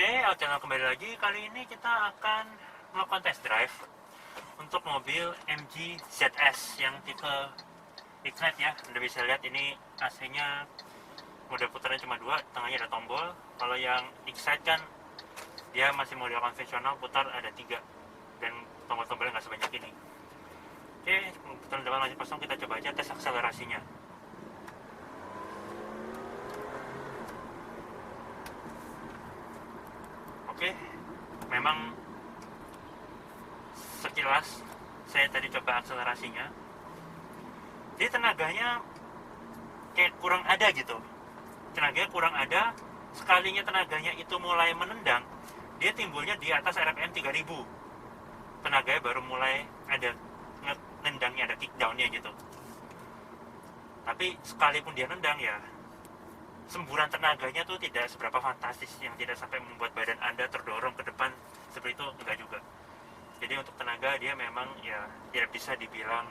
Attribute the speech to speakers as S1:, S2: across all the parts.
S1: Oke, channel kembali lagi. Kali ini kita akan melakukan test drive untuk mobil MG ZS yang tipe Ignite ya. Anda bisa lihat ini AC-nya mode putarnya cuma 2, tengahnya ada tombol. Kalau yang Excite kan dia masih mode konvensional, putar ada 3 dan tombol-tombolnya nggak sebanyak ini. Oke, kebetulan depan masih kosong, kita coba aja tes akselerasinya. Oke, memang sekilas saya tadi coba akselerasinya, jadi tenaganya kayak kurang ada gitu. Tenaganya kurang ada. Sekalinya tenaganya itu mulai menendang, dia timbulnya di atas RPM 3000. Tenaganya baru mulai ada nendangnya, ada kickdownnya gitu. Tapi sekalipun dia nendang ya, semburan tenaganya tuh tidak seberapa fantastis, yang tidak sampai membuat badan Anda terdorong ke depan seperti itu, enggak juga. Jadi untuk tenaga dia memang ya tidak bisa dibilang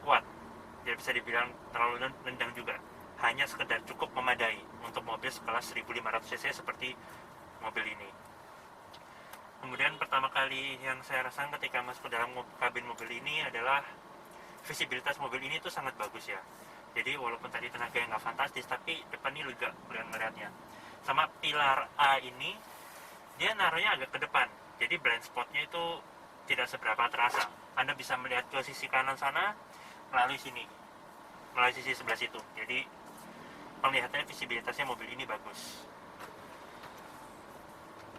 S1: kuat, tidak bisa dibilang terlalu nendang juga, hanya sekedar cukup memadai untuk mobil sekelas 1500cc seperti mobil ini. Kemudian pertama kali yang saya rasakan ketika masuk ke dalam kabin mobil ini adalah visibilitas mobil ini tuh sangat bagus ya. Jadi walaupun tadi tenaga yang nggak fantastis, tapi depan ini lega melihatnya. Sama pilar A ini, dia naruhnya agak ke depan, jadi blind spotnya itu tidak seberapa terasa. Anda bisa melihat ke sisi kanan sana melalui sini, melalui sisi sebelah situ. Jadi penglihatannya, visibilitasnya mobil ini bagus.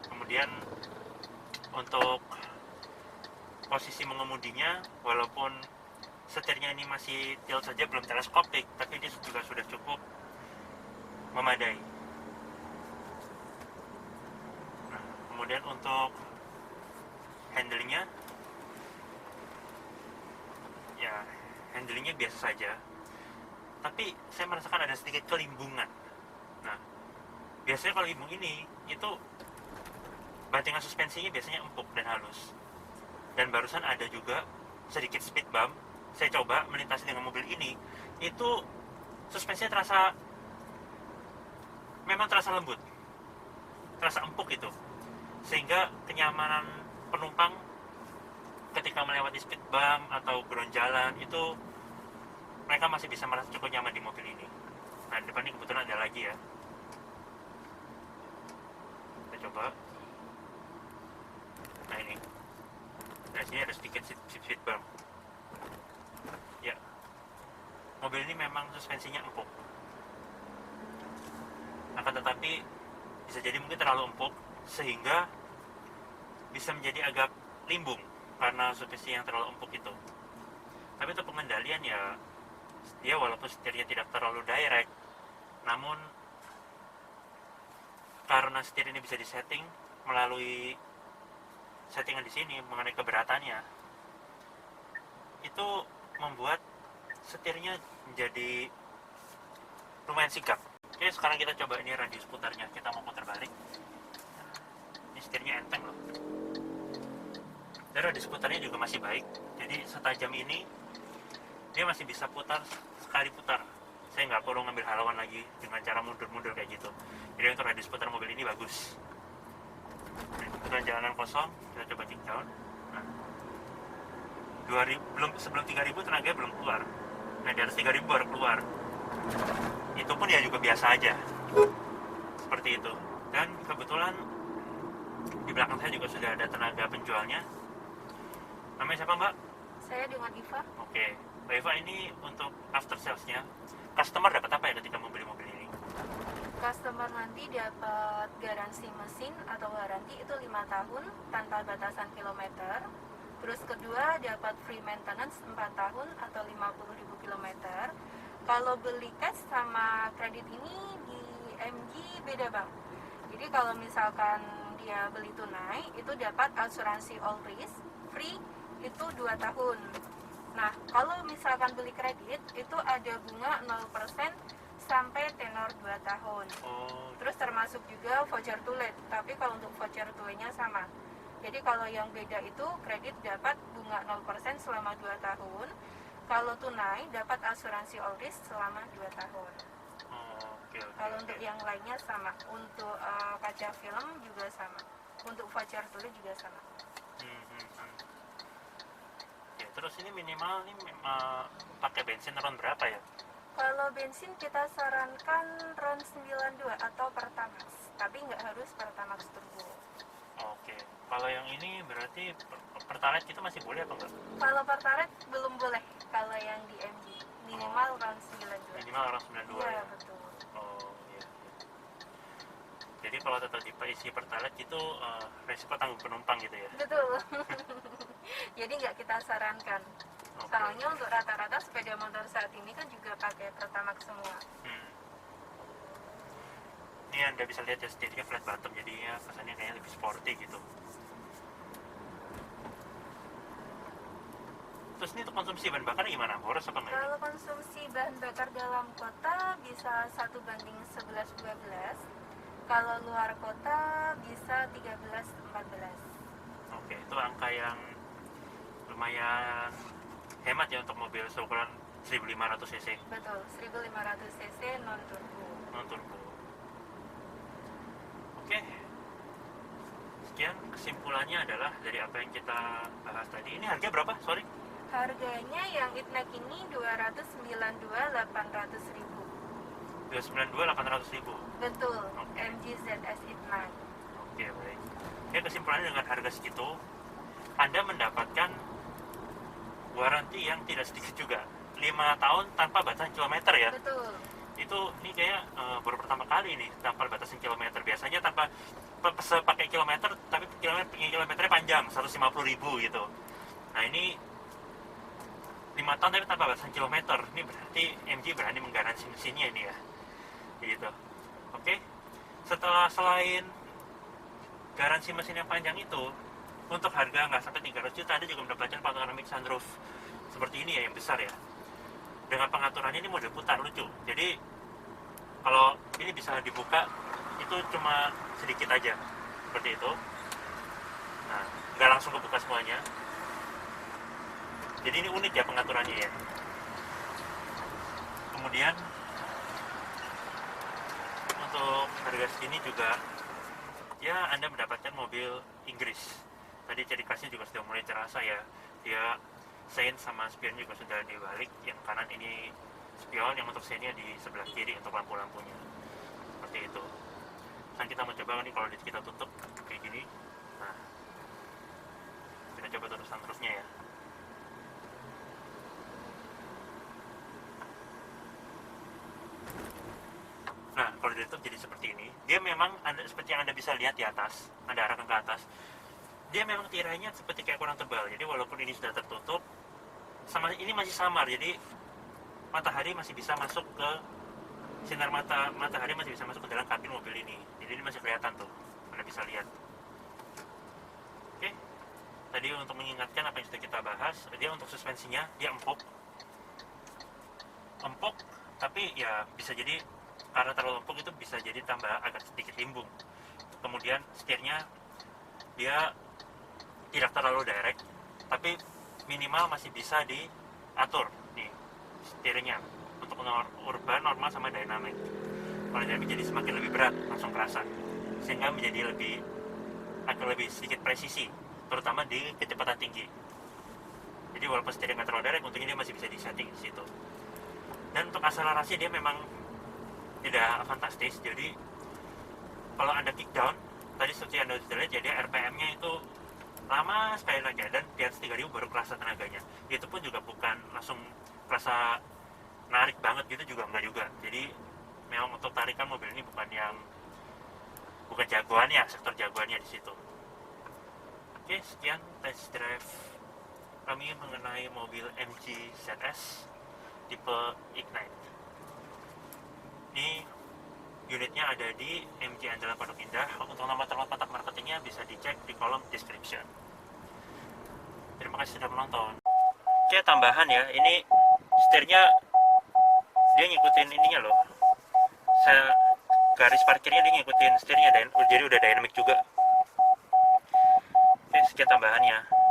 S1: Kemudian untuk posisi mengemudinya, walaupun setirnya ini masih tilt saja, belum teleskopik, tapi dia juga sudah cukup memadai. Nah, kemudian untuk handlingnya, ya handlingnya biasa saja, tapi saya merasakan ada sedikit kelimbungan. Nah, biasanya kalau limbung ini itu bantingan suspensinya biasanya empuk dan halus, dan barusan ada juga sedikit speed bump. Saya coba melintasi dengan mobil ini, itu suspensinya memang terasa lembut, terasa empuk itu, sehingga kenyamanan penumpang ketika melewati speed bump atau ground jalan itu mereka masih bisa merasa cukup nyaman di mobil ini. Nah, depan ini kebetulan ada lagi ya, kita coba. Nah ini, nah sini ada sedikit speed bump ya. Mobil ini memang suspensinya empuk, akan tetapi bisa jadi mungkin terlalu empuk sehingga bisa menjadi agak limbung karena suspensi yang terlalu empuk itu. Tapi untuk pengendalian ya, dia walaupun setirnya tidak terlalu direct, namun karena setir ini bisa disetting melalui settingan di sini mengenai keberatannya, itu membuat setirnya menjadi lumayan sigap. Oke, sekarang kita coba ini radius putarnya, kita mau putar balik. Ini setirnya enteng loh, dan radius putarnya juga masih baik. Jadi setajam ini dia masih bisa putar sekali putar. Saya nggak perlu ngambil haluan lagi dengan cara mundur-mundur kayak gitu. Jadi untuk radius putar mobil ini bagus. Nah, kebetulan jalanan kosong, kita coba kick down. Nah, 2000, sebelum 3000 tenaga belum keluar. Nah, di atas 3000 baru keluar. Itu pun ya juga biasa aja, seperti itu. Dan kebetulan di belakang saya juga sudah ada tenaga penjualnya. Namanya siapa, Mbak?
S2: Saya dengan Iva.
S1: Oke, Mbak Iva, ini untuk after salesnya, customer dapat apa ya ketika membeli mobil ini?
S2: Customer nanti dapat garansi mesin atau garansi itu 5 tahun tanpa batasan kilometer. Terus kedua dapat free maintenance 4 tahun atau 50.000 kilometer. Kalau beli cash sama kredit ini di MG beda bang. Jadi kalau misalkan dia beli tunai itu dapat asuransi all risk free itu 2 tahun. Nah kalau misalkan beli kredit itu ada bunga 0% sampai tenor 2 tahun. Terus termasuk juga voucher tulet, tapi kalau untuk voucher tuletnya sama. Jadi kalau yang beda itu kredit dapat bunga 0% selama 2 tahun. Kalau tunai dapat asuransi all risk selama 2 tahun.
S1: Oke, oke,
S2: Kalau
S1: oke.
S2: untuk yang lainnya sama, untuk kaca film juga sama, untuk voucher tuli juga sama.
S1: Hmm, hmm, hmm. Ya, terus ini minimal nih pakai bensin ron berapa ya?
S2: Kalau bensin kita sarankan RON 92 atau Pertamax, tapi nggak harus Pertamax Turbo.
S1: Oke. Kalau yang ini berarti pertalite kita masih boleh apa enggak?
S2: Kalau Pertalite belum boleh, kalau yang di MG minimal RON 92.
S1: Minimal orang 92
S2: Iya
S1: ya.
S2: betul.
S1: Oh iya. Jadi kalau tetap isi pertalite itu resiko tanggung penumpang gitu ya.
S2: Betul. Jadi nggak kita sarankan.
S1: Oke.
S2: Soalnya untuk rata-rata sepeda motor saat ini kan juga pakai Pertamax semua.
S1: Hmm. Ini Anda bisa lihat ya, jadinya flat bottom, jadinya kesannya kayak lebih sporty gitu. Terus ini untuk konsumsi bahan bakar gimana? Boros apa enggak?
S2: Kalau konsumsi bahan bakar dalam kota bisa 1:11-12. Kalau luar kota bisa 13:14.
S1: Oke, itu angka yang lumayan hemat ya untuk mobil seukuran 1500 cc
S2: Betul, 1500 cc non turbo.
S1: non turbo. Oke, sekian kesimpulannya adalah dari apa yang kita bahas tadi. Ini harga berapa? Sorry.
S2: Harganya yang Itnek ini 292.800.000.
S1: 292.800.000.
S2: Betul,
S1: Oke.
S2: MG ZS Itnek.
S1: Oke, baik. Ya, kesimpulannya dengan harga segitu Anda mendapatkan waranti yang tidak sedikit juga, 5 tahun tanpa batasan kilometer ya.
S2: Betul.
S1: Itu ini kayak baru pertama kali nih tanpa batasan kilometer. Biasanya tanpa pakai kilometer, tapi kilometernya panjang 150.000 gitu. Nah ini 5 tahun tapi tanpa batasan kilometer. Ini berarti MG berani menggaransi mesinnya ini ya, gitu. Oke, selain garansi mesin yang panjang itu, untuk harga nggak sampai 300 juta Anda juga mendapatkan panoramic sunroof seperti ini ya, yang besar ya, dengan pengaturannya ini model putar, lucu. Jadi kalau ini bisa dibuka itu cuma sedikit aja seperti itu. Nah, nggak langsung kebuka semuanya. Jadi ini unik ya pengaturannya ya. Kemudian untuk harga segini juga ya Anda mendapatkan mobil Inggris. Tadi ciri khasnya juga sudah mulai terasa ya. Dia sein sama spion juga sudah dibalik. Yang kanan ini spion, yang untuk seinnya di sebelah kiri untuk lampu-lampunya. Seperti itu. Kan kita mau coba nih kalau kita tutup kayak gini. Nah, kita coba tutup sunroofnya ya. Nah, kalau ditutup jadi seperti ini. Dia memang seperti yang Anda bisa lihat di atas, Anda arahkan ke atas. Dia memang tirainya seperti kayak kurang tebal. Jadi walaupun ini sudah tertutup, sama ini masih samar. Jadi matahari masih bisa masuk ke sinar matahari masih bisa masuk ke dalam kabin mobil ini. Jadi ini masih kelihatan tuh, Anda bisa lihat. Oke. Tadi untuk mengingatkan apa yang sudah kita bahas, dia untuk suspensinya dia empuk, tapi ya bisa jadi karena terlalu empuk itu bisa jadi tambah agak sedikit limbung. Kemudian setirnya dia tidak terlalu direct, tapi minimal masih bisa diatur nih setirnya untuk urban, normal sama dynamic. Kalau dynamic jadi semakin lebih berat, langsung kerasa, sehingga menjadi agak lebih sedikit presisi, terutama di kecepatan tinggi. Jadi walaupun setirnya nggak terlalu direct, untungnya dia masih bisa disetting di situ. Dan untuk akselerasi dia memang tidak fantastis. Jadi kalau Anda kick down, tadi seperti Anda sudah lihat, jadi RPM-nya itu lama sekali lagi, dan di atas 3000 baru kerasa tenaganya. Itu pun juga bukan langsung kerasa narik banget gitu, juga enggak juga. Jadi memang untuk tarikan mobil ini bukan jagoannya, sektor jagoannya di situ. Oke, sekian test drive kami mengenai mobil MG ZS tipe Ignite. Ini unitnya ada di MG Andalan Pondok Indah. Untuk nama tempat kontak marketingnya bisa dicek di kolom description. Terima kasih sudah menonton. Oke, tambahan ya, ini setirnya dia ngikutin ininya loh. Garis parkirnya dia ngikutin setirnya, dan jadi udah dynamic juga. Oke, sekian tambahannya.